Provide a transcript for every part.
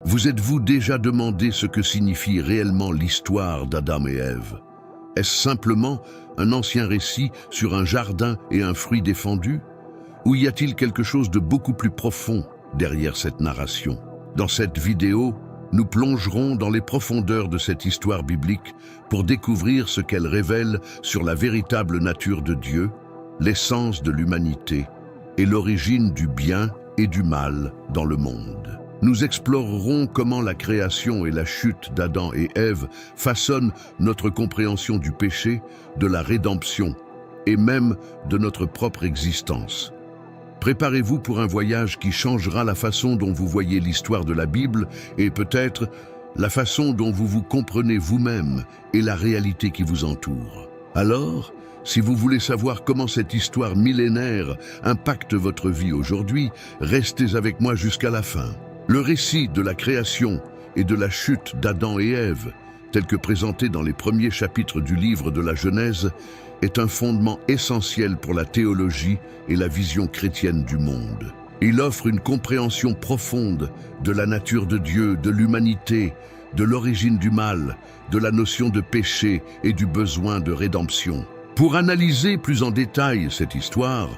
Vous êtes-vous déjà demandé ce que signifie réellement l'histoire d'Adam et Ève? Est-ce simplement un ancien récit sur un jardin et un fruit défendu? Ou y a-t-il quelque chose de beaucoup plus profond derrière cette narration? Dans cette vidéo, nous plongerons dans les profondeurs de cette histoire biblique pour découvrir ce qu'elle révèle sur la véritable nature de Dieu, l'essence de l'humanité et l'origine du bien et du mal dans le monde. Nous explorerons comment la création et la chute d'Adam et Ève façonnent notre compréhension du péché, de la rédemption et même de notre propre existence. Préparez-vous pour un voyage qui changera la façon dont vous voyez l'histoire de la Bible et peut-être la façon dont vous vous comprenez vous-même et la réalité qui vous entoure. Alors, si vous voulez savoir comment cette histoire millénaire impacte votre vie aujourd'hui, restez avec moi jusqu'à la fin. Le récit de la création et de la chute d'Adam et Ève, tel que présenté dans les premiers chapitres du livre de la Genèse, est un fondement essentiel pour la théologie et la vision chrétienne du monde. Il offre une compréhension profonde de la nature de Dieu, de l'humanité, de l'origine du mal, de la notion de péché et du besoin de rédemption. Pour analyser plus en détail cette histoire,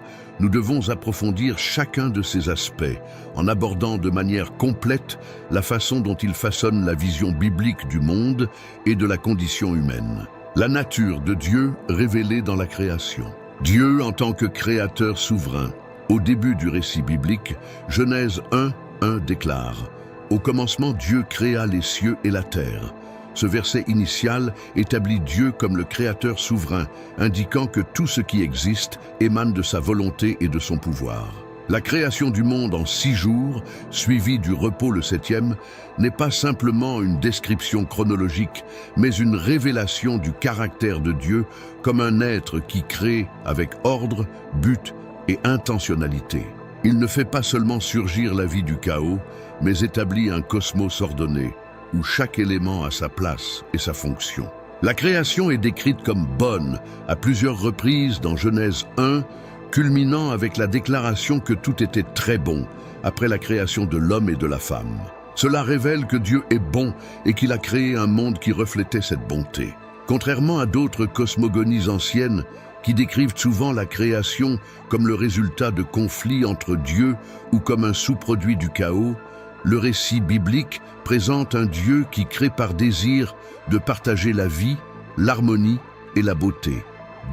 nous devons approfondir chacun de ces aspects en abordant de manière complète la façon dont il façonne la vision biblique du monde et de la condition humaine. La nature de Dieu révélée dans la création. Dieu en tant que créateur souverain. Au début du récit biblique, Genèse 1:1 déclare « Au commencement, Dieu créa les cieux et la terre ». Ce verset initial établit Dieu comme le créateur souverain, indiquant que tout ce qui existe émane de sa volonté et de son pouvoir. La création du monde en 6 jours, suivie du repos le 7e, n'est pas simplement une description chronologique, mais une révélation du caractère de Dieu comme un être qui crée avec ordre, but et intentionnalité. Il ne fait pas seulement surgir la vie du chaos, mais établit un cosmos ordonné, où chaque élément a sa place et sa fonction. La création est décrite comme bonne à plusieurs reprises dans Genèse 1, culminant avec la déclaration que tout était très bon après la création de l'homme et de la femme. Cela révèle que Dieu est bon et qu'il a créé un monde qui reflétait cette bonté. Contrairement à d'autres cosmogonies anciennes qui décrivent souvent la création comme le résultat de conflits entre dieux ou comme un sous-produit du chaos, le récit biblique présente un Dieu qui crée par désir de partager la vie, l'harmonie et la beauté.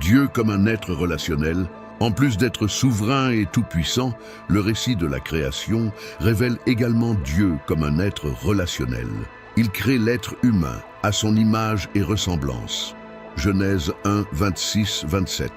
Dieu comme un être relationnel, en plus d'être souverain et tout-puissant, le récit de la création révèle également Dieu comme un être relationnel. Il crée l'être humain à son image et ressemblance. Genèse 1:26-27.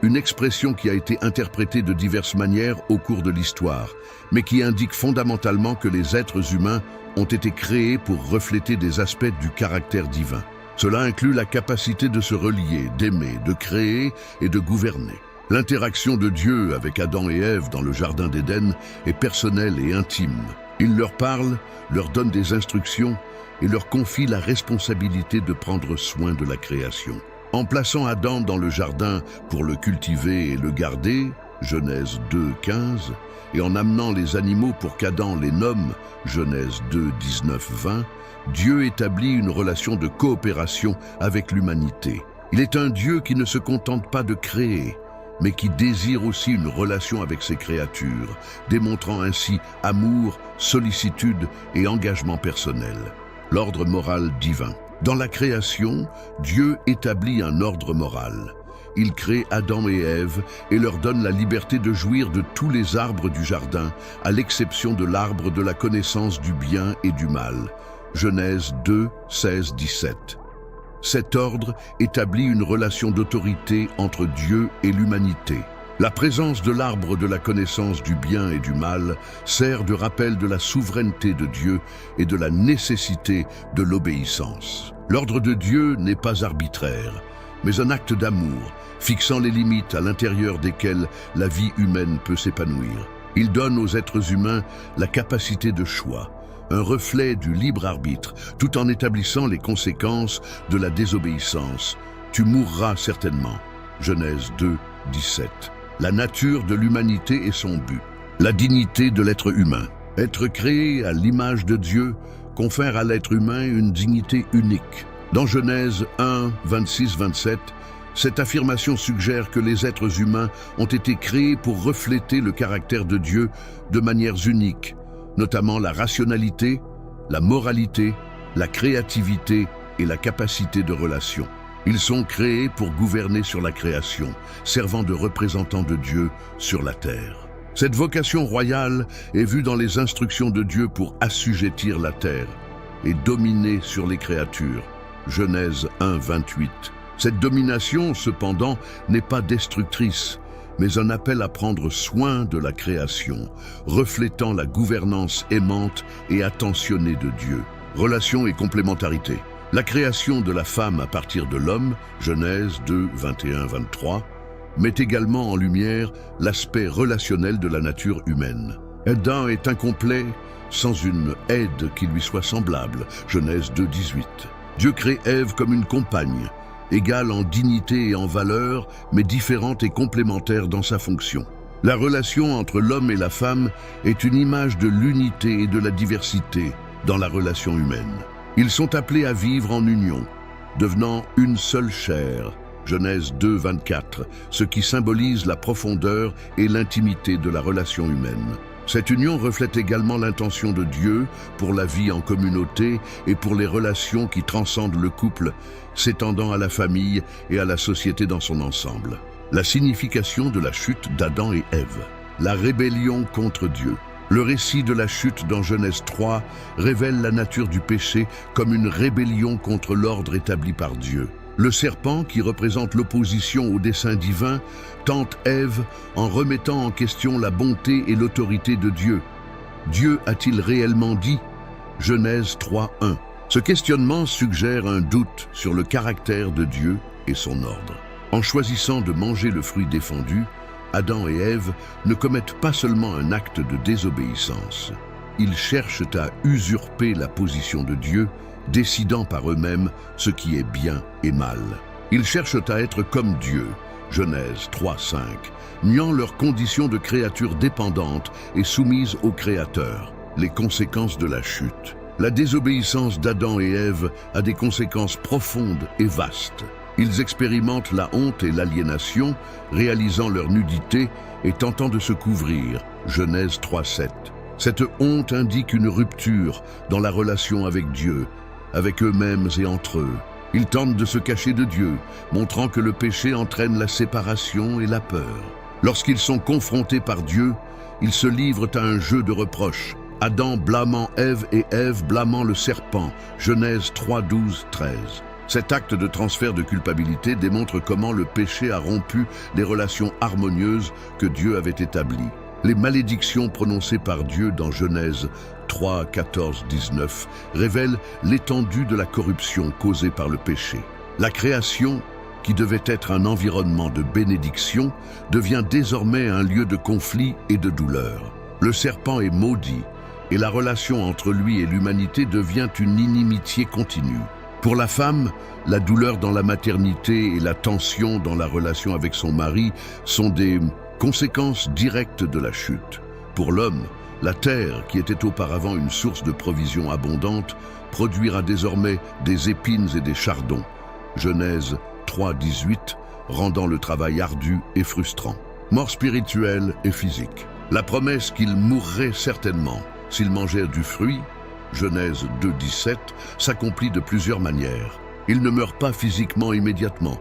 Une expression qui a été interprétée de diverses manières au cours de l'histoire, mais qui indique fondamentalement que les êtres humains ont été créés pour refléter des aspects du caractère divin. Cela inclut la capacité de se relier, d'aimer, de créer et de gouverner. L'interaction de Dieu avec Adam et Ève dans le jardin d'Éden est personnelle et intime. Il leur parle, leur donne des instructions et leur confie la responsabilité de prendre soin de la création. En plaçant Adam dans le jardin pour le cultiver et le garder, Genèse 2:15, et en amenant les animaux pour qu'Adam les nomme, Genèse 2:19-20, Dieu établit une relation de coopération avec l'humanité. Il est un Dieu qui ne se contente pas de créer, mais qui désire aussi une relation avec ses créatures, démontrant ainsi amour, sollicitude et engagement personnel. L'ordre moral divin. Dans la création, Dieu établit un ordre moral. Il crée Adam et Ève et leur donne la liberté de jouir de tous les arbres du jardin, à l'exception de l'arbre de la connaissance du bien et du mal. Genèse 2:16-17. Cet ordre établit une relation d'autorité entre Dieu et l'humanité. La présence de l'arbre de la connaissance du bien et du mal sert de rappel de la souveraineté de Dieu et de la nécessité de l'obéissance. L'ordre de Dieu n'est pas arbitraire, mais un acte d'amour, fixant les limites à l'intérieur desquelles la vie humaine peut s'épanouir. Il donne aux êtres humains la capacité de choix, un reflet du libre arbitre, tout en établissant les conséquences de la désobéissance. Tu mourras certainement. Genèse 2:17. La nature de l'humanité et son but. La dignité de l'être humain. Être créé à l'image de Dieu confère à l'être humain une dignité unique. Dans Genèse 1, 26-27, cette affirmation suggère que les êtres humains ont été créés pour refléter le caractère de Dieu de manières uniques, notamment la rationalité, la moralité, la créativité et la capacité de relation. Ils sont créés pour gouverner sur la création, servant de représentants de Dieu sur la terre. Cette vocation royale est vue dans les instructions de Dieu pour assujettir la terre et dominer sur les créatures. Genèse 1, 28. Cette domination, cependant, n'est pas destructrice, mais un appel à prendre soin de la création, reflétant la gouvernance aimante et attentionnée de Dieu. Relation et complémentarité. La création de la femme à partir de l'homme, Genèse 2, 21-23, met également en lumière l'aspect relationnel de la nature humaine. Adam est incomplet sans une aide qui lui soit semblable, Genèse 2, 18. Dieu crée Ève comme une compagne, égale en dignité et en valeur, mais différente et complémentaire dans sa fonction. La relation entre l'homme et la femme est une image de l'unité et de la diversité dans la relation humaine. Ils sont appelés à vivre en union, devenant une seule chair, Genèse 2, 24, ce qui symbolise la profondeur et l'intimité de la relation humaine. Cette union reflète également l'intention de Dieu pour la vie en communauté et pour les relations qui transcendent le couple, s'étendant à la famille et à la société dans son ensemble. La signification de la chute d'Adam et Ève. La rébellion contre Dieu. Le récit de la chute dans Genèse 3 révèle la nature du péché comme une rébellion contre l'ordre établi par Dieu. Le serpent, qui représente l'opposition au dessein divin, tente Ève en remettant en question la bonté et l'autorité de Dieu. Dieu a-t-il réellement dit? Genèse 3, 1. Ce questionnement suggère un doute sur le caractère de Dieu et son ordre. En choisissant de manger le fruit défendu, Adam et Ève ne commettent pas seulement un acte de désobéissance. Ils cherchent à usurper la position de Dieu, décidant par eux-mêmes ce qui est bien et mal. Ils cherchent à être comme Dieu, Genèse 3, 5, niant leur condition de créature dépendante et soumise au Créateur. Les conséquences de la chute. La désobéissance d'Adam et Ève a des conséquences profondes et vastes. Ils expérimentent la honte et l'aliénation, réalisant leur nudité et tentant de se couvrir, Genèse 3, 7. Cette honte indique une rupture dans la relation avec Dieu, avec eux-mêmes et entre eux. Ils tentent de se cacher de Dieu, montrant que le péché entraîne la séparation et la peur. Lorsqu'ils sont confrontés par Dieu, ils se livrent à un jeu de reproches. Adam blâmant Ève et Ève blâmant le serpent, Genèse 3, 12, 13. Cet acte de transfert de culpabilité démontre comment le péché a rompu les relations harmonieuses que Dieu avait établies. Les malédictions prononcées par Dieu dans Genèse 3, 14, 19 révèlent l'étendue de la corruption causée par le péché. La création, qui devait être un environnement de bénédiction, devient désormais un lieu de conflit et de douleur. Le serpent est maudit, et la relation entre lui et l'humanité devient une inimitié continue. Pour la femme, la douleur dans la maternité et la tension dans la relation avec son mari sont des conséquences directes de la chute. Pour l'homme, la terre, qui était auparavant une source de provisions abondantes, produira désormais des épines et des chardons. Genèse 3, 18, rendant le travail ardu et frustrant. Mort spirituelle et physique. La promesse qu'il mourrait certainement s'il mangeait du fruit, Genèse 2, 17, s'accomplit de plusieurs manières. Il ne meurt pas physiquement immédiatement,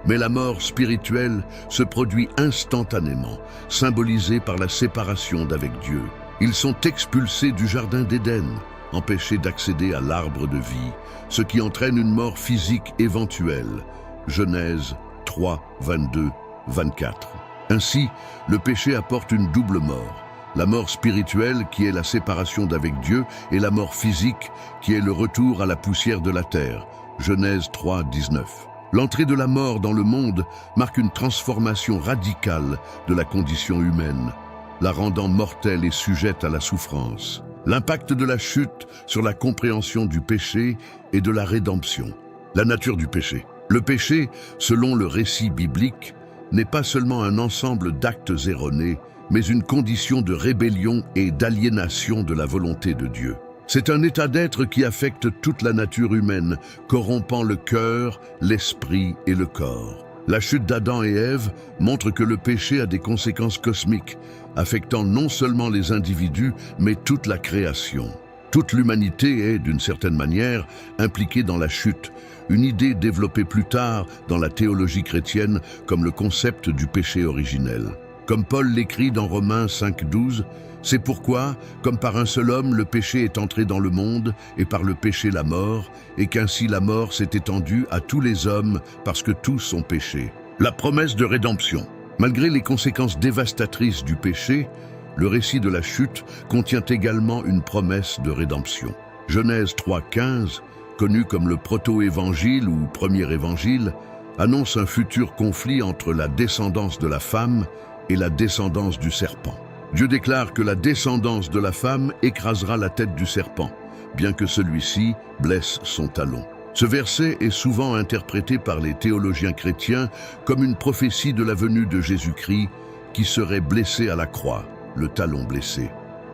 mais la mort spirituelle se produit instantanément, symbolisée par la séparation d'avec Dieu. Ils sont expulsés du jardin d'Éden, empêchés d'accéder à l'arbre de vie, ce qui entraîne une mort physique éventuelle. Genèse 3, 22, 24. Ainsi, le péché apporte une double mort. La mort spirituelle, qui est la séparation d'avec Dieu, et la mort physique, qui est le retour à la poussière de la terre. Genèse 3, 19. L'entrée de la mort dans le monde marque une transformation radicale de la condition humaine, la rendant mortelle et sujette à la souffrance. L'impact de la chute sur la compréhension du péché et de la rédemption. La nature du péché. Le péché, selon le récit biblique, n'est pas seulement un ensemble d'actes erronés, mais une condition de rébellion et d'aliénation de la volonté de Dieu. C'est un état d'être qui affecte toute la nature humaine, corrompant le cœur, l'esprit et le corps. La chute d'Adam et Ève montre que le péché a des conséquences cosmiques, affectant non seulement les individus, mais toute la création. Toute l'humanité est, d'une certaine manière, impliquée dans la chute, une idée développée plus tard dans la théologie chrétienne comme le concept du péché originel. Comme Paul l'écrit dans Romains 5,12, « C'est pourquoi, comme par un seul homme, le péché est entré dans le monde, et par le péché la mort, et qu'ainsi la mort s'est étendue à tous les hommes, parce que tous ont péché. » La promesse de rédemption. Malgré les conséquences dévastatrices du péché, le récit de la chute contient également une promesse de rédemption. Genèse 3,15, connu comme le proto-évangile ou premier évangile, annonce un futur conflit entre la descendance de la femme et la descendance du serpent. Dieu déclare que la descendance de la femme écrasera la tête du serpent, bien que celui-ci blesse son talon. Ce verset est souvent interprété par les théologiens chrétiens comme une prophétie de la venue de Jésus-Christ qui serait blessé à la croix, le talon blessé,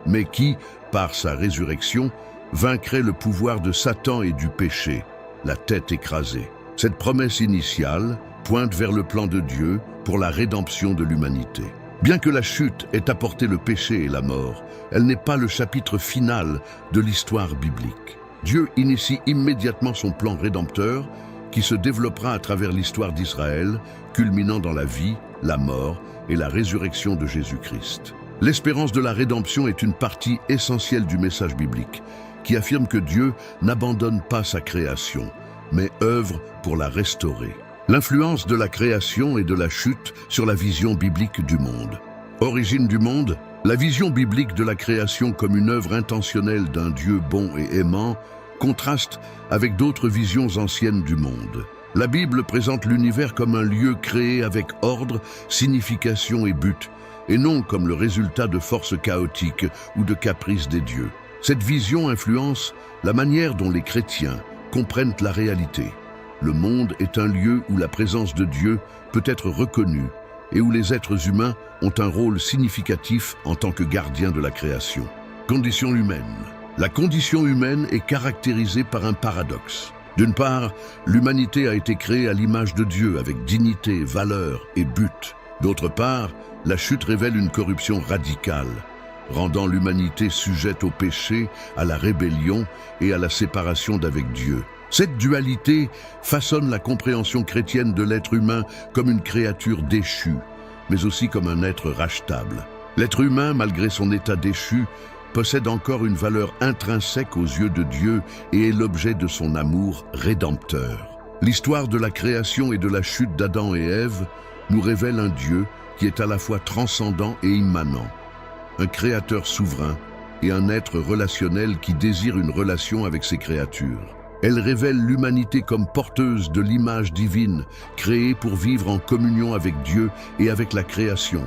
mais qui, par sa résurrection, vaincrait le pouvoir de Satan et du péché, la tête écrasée. Cette promesse initiale pointe vers le plan de Dieu pour la rédemption de l'humanité. Bien que la chute ait apporté le péché et la mort, elle n'est pas le chapitre final de l'histoire biblique. Dieu initie immédiatement son plan rédempteur qui se développera à travers l'histoire d'Israël, culminant dans la vie, la mort et la résurrection de Jésus-Christ. L'espérance de la rédemption est une partie essentielle du message biblique, qui affirme que Dieu n'abandonne pas sa création, mais œuvre pour la restaurer. L'influence de la création et de la chute sur la vision biblique du monde. Origine du monde, la vision biblique de la création comme une œuvre intentionnelle d'un Dieu bon et aimant contraste avec d'autres visions anciennes du monde. La Bible présente l'univers comme un lieu créé avec ordre, signification et but, et non comme le résultat de forces chaotiques ou de caprices des dieux. Cette vision influence la manière dont les chrétiens comprennent la réalité. Le monde est un lieu où la présence de Dieu peut être reconnue et où les êtres humains ont un rôle significatif en tant que gardiens de la création. Condition humaine. La condition humaine est caractérisée par un paradoxe. D'une part, l'humanité a été créée à l'image de Dieu avec dignité, valeur et but. D'autre part, la chute révèle une corruption radicale, rendant l'humanité sujette au péché, à la rébellion et à la séparation d'avec Dieu. Cette dualité façonne la compréhension chrétienne de l'être humain comme une créature déchue, mais aussi comme un être rachetable. L'être humain, malgré son état déchu, possède encore une valeur intrinsèque aux yeux de Dieu et est l'objet de son amour rédempteur. L'histoire de la création et de la chute d'Adam et Ève nous révèle un Dieu qui est à la fois transcendant et immanent, un créateur souverain et un être relationnel qui désire une relation avec ses créatures. Elle révèle l'humanité comme porteuse de l'image divine, créée pour vivre en communion avec Dieu et avec la création,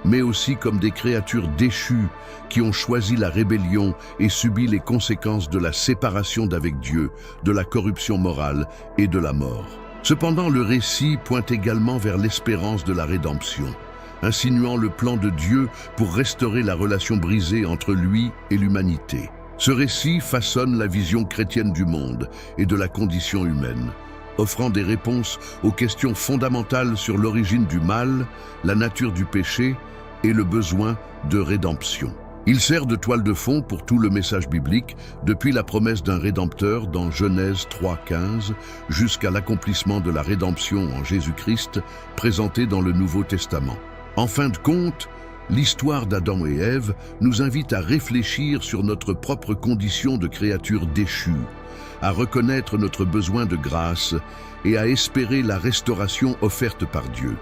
mais aussi comme des créatures déchues qui ont choisi la rébellion et subi les conséquences de la séparation d'avec Dieu, de la corruption morale et de la mort. Cependant, le récit pointe également vers l'espérance de la rédemption, insinuant le plan de Dieu pour restaurer la relation brisée entre lui et l'humanité. Ce récit façonne la vision chrétienne du monde et de la condition humaine, offrant des réponses aux questions fondamentales sur l'origine du mal, la nature du péché et le besoin de rédemption. Il sert de toile de fond pour tout le message biblique, depuis la promesse d'un rédempteur dans Genèse 3,15 jusqu'à l'accomplissement de la rédemption en Jésus-Christ présenté dans le Nouveau Testament. En fin de compte, l'histoire d'Adam et Ève nous invite à réfléchir sur notre propre condition de créature déchue, à reconnaître notre besoin de grâce et à espérer la restauration offerte par Dieu.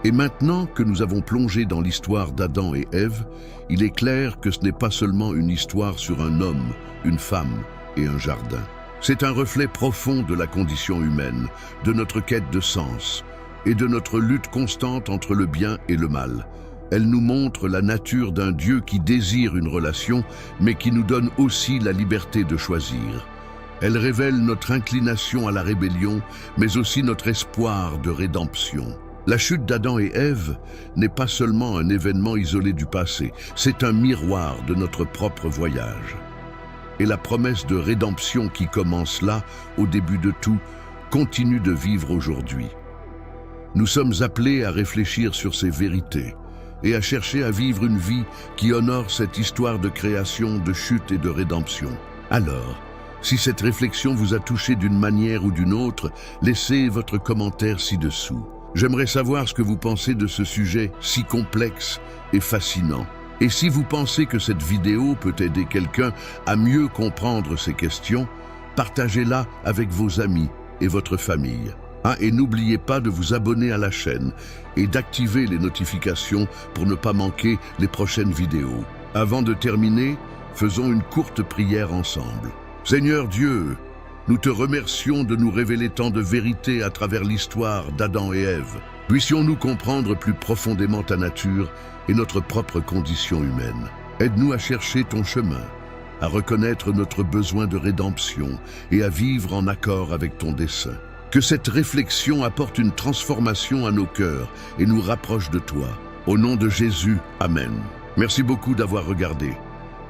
Et maintenant que nous avons plongé dans l'histoire d'Adam et Ève, il est clair que ce n'est pas seulement une histoire sur un homme, une femme et un jardin. C'est un reflet profond de la condition humaine, de notre quête de sens et de notre lutte constante entre le bien et le mal. Elle nous montre la nature d'un Dieu qui désire une relation, mais qui nous donne aussi la liberté de choisir. Elle révèle notre inclination à la rébellion, mais aussi notre espoir de rédemption. La chute d'Adam et Ève n'est pas seulement un événement isolé du passé, c'est un miroir de notre propre voyage. Et la promesse de rédemption qui commence là, au début de tout, continue de vivre aujourd'hui. Nous sommes appelés à réfléchir sur ces vérités et à chercher à vivre une vie qui honore cette histoire de création, de chute et de rédemption. Alors, si cette réflexion vous a touché d'une manière ou d'une autre, laissez votre commentaire ci-dessous. J'aimerais savoir ce que vous pensez de ce sujet si complexe et fascinant. Et si vous pensez que cette vidéo peut aider quelqu'un à mieux comprendre ces questions, partagez-la avec vos amis et votre famille. Et n'oubliez pas de vous abonner à la chaîne et d'activer les notifications pour ne pas manquer les prochaines vidéos. Avant de terminer, faisons une courte prière ensemble. Seigneur Dieu, nous te remercions de nous révéler tant de vérités à travers l'histoire d'Adam et Ève. Puissions-nous comprendre plus profondément ta nature et notre propre condition humaine. Aide-nous à chercher ton chemin, à reconnaître notre besoin de rédemption et à vivre en accord avec ton dessein. Que cette réflexion apporte une transformation à nos cœurs et nous rapproche de toi. Au nom de Jésus, Amen. Merci beaucoup d'avoir regardé.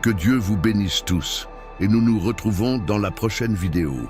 Que Dieu vous bénisse tous et nous nous retrouvons dans la prochaine vidéo.